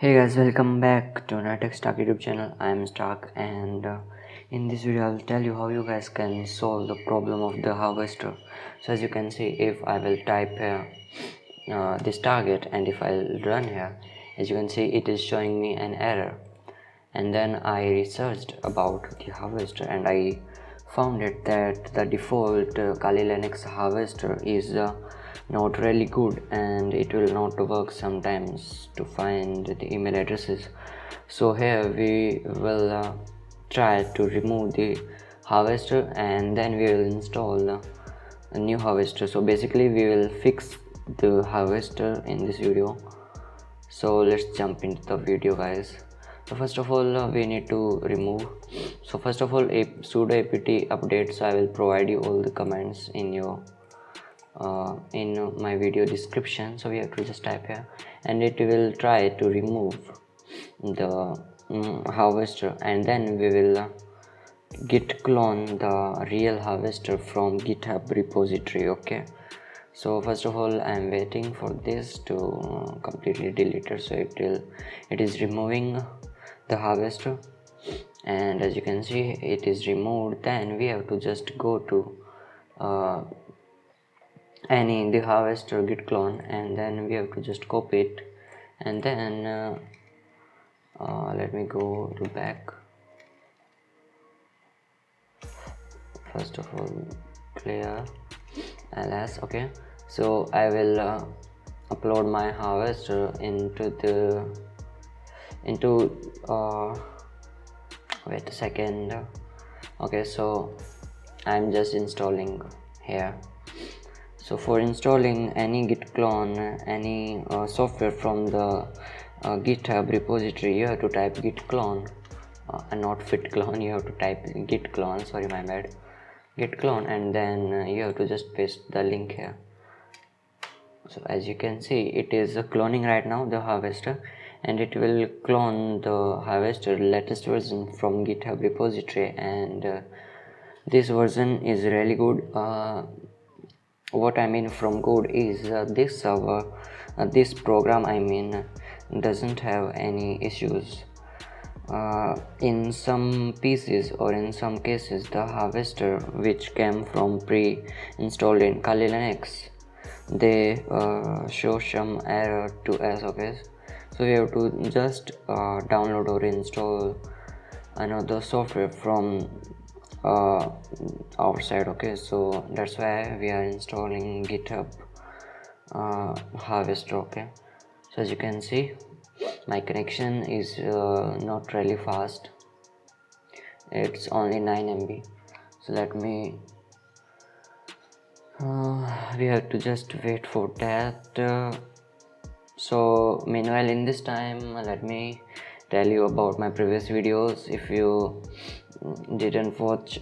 Hey guys, welcome back to NethaxStark YouTube channel. I am Stark, and in this video I'll tell you how you guys can solve the problem of the harvester. So as you can see, if I will type here this target, and if I'll run here, as you can see it is showing me an error. And then I researched about the harvester and I found it that the default Kali Linux harvester is not really good, and it will not work sometimes to find the email addresses. So here we will try to remove the harvester, and then we will install a new harvester. So basically we will fix the harvester in this video. So let's jump into the video, guys. So first of all we need to remove. So first of all, a sudo apt update. So I will provide you all the commands in your in my video description. So we have to just type here, and it will try to remove the harvester, and then we will git clone the real harvester from GitHub repository. Okay, so first of all I am waiting for this to completely delete it. So it is removing the harvester, and as you can see it is removed. Then we have to just go to the harvester git clone, and then we have to just copy it, and then let me go to back. First of all, clear ls. Okay, so I will upload my harvester into wait a second. Okay, so I'm just installing here. So for installing any git clone, any software from the GitHub repository, you have to type git clone and not fit clone. You have to type git clone, sorry, my bad, git clone, and then you have to just paste the link here. So as you can see it is cloning right now the harvester, and it will clone the harvester latest version from GitHub repository, and this version is really good. What I mean from good is this server, this program I mean, doesn't have any issues. In some pieces or in some cases the harvester which came from pre-installed in Kali Linux, they show some error to us. Okay, so we have to just download or install another software from outside. Okay, so that's why we are installing GitHub harvester. Okay, so as you can see my connection is not really fast, it's only 9 MB. So let me we have to just wait for that. So meanwhile in this time let me tell you about my previous videos. If you didn't watch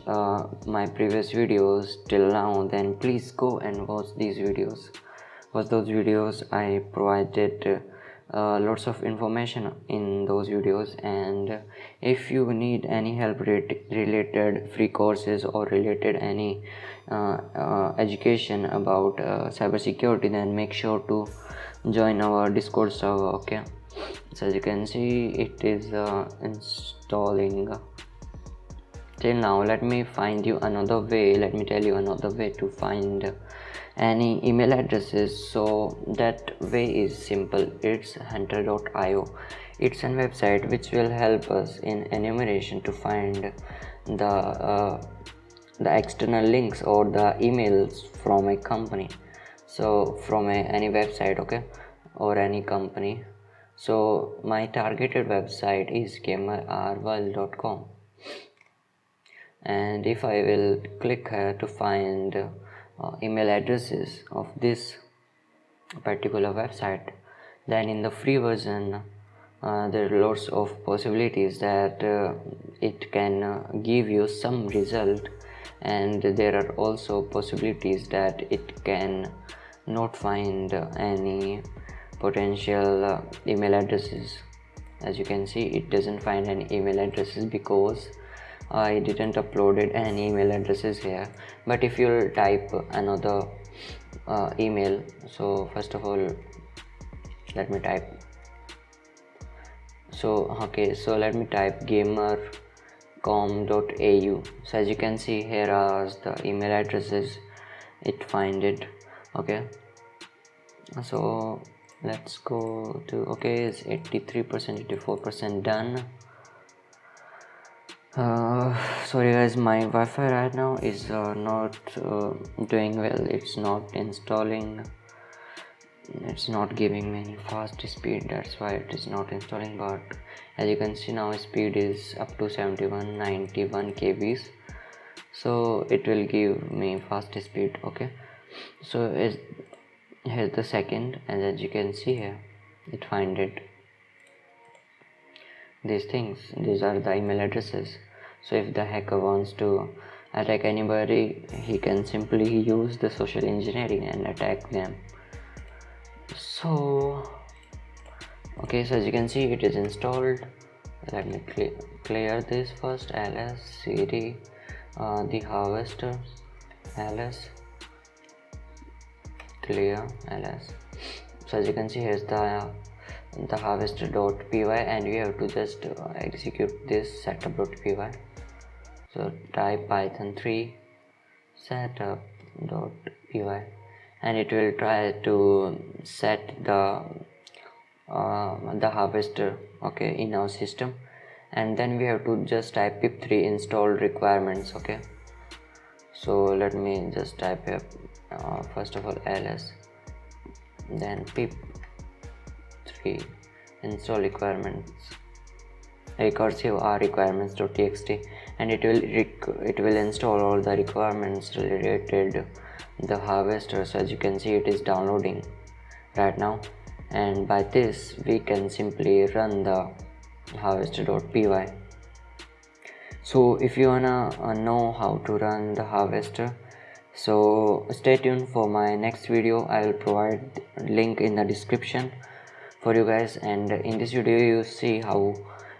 my previous videos till now, then please go and watch these videos. Watch those videos. I provided lots of information in those videos, and if you need any help related free courses or related any education about cybersecurity, then make sure to join our Discord server. Okay, so as you can see it is installing till now. Let me find you another way, let me tell you another way to find any email addresses. So that way is simple. It's hunter.io. it's a website which will help us in enumeration to find the external links or the emails from a company, so from any website, okay, or any company. So my targeted website is gamerrworld.com, and if I will click here to find email addresses of this particular website, then in the free version there are lots of possibilities that it can give you some result, and there are also possibilities that it can not find any potential email addresses. As you can see it doesn't find any email addresses because I didn't uploaded any email addresses here. But if you'll type another email, so first of all let me type So okay, so let me type gamercom.au. So as you can see, here are the email addresses it find it. Okay, so let's go to, okay, it's 83%, 84% done. Sorry guys, my Wi-Fi right now is not doing well. It's not installing, it's not giving me any fast speed, that's why it is not installing. But as you can see now, speed is up to 7191 kbs, so it will give me fast speed. Okay, so here's the second, and as you can see here, it find it these things. These are the email addresses. So if the hacker wants to attack anybody, he can simply use the social engineering and attack them. So okay, so as you can see, it is installed. Let me clear this first. ls cd the harvester, ls clear ls. So as you can see, here's the harvester.py, and we have to just execute this setup.py. so type python 3 setup.py, and it will try to set the harvester, okay, in our system. And then we have to just type pip3 install requirements. Okay, so let me just type here first of all ls, then pip3 install requirements, recursive r requirements.txt, and it will install all the requirements related the harvester. So as you can see, it is downloading right now, and by this we can simply run the harvester.py. so if you wanna know how to run the harvester, so stay tuned for my next video. I will provide link in the description for you guys, and in this video you see how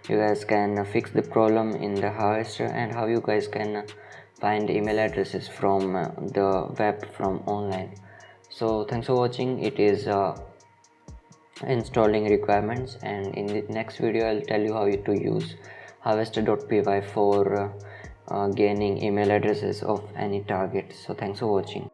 you guys can fix the problem in the harvester, and how you guys can find email addresses from the web, from online. So thanks for watching. It is installing requirements, and in the next video I'll tell you how to use harvester.py for gaining email addresses of any target. So thanks for watching.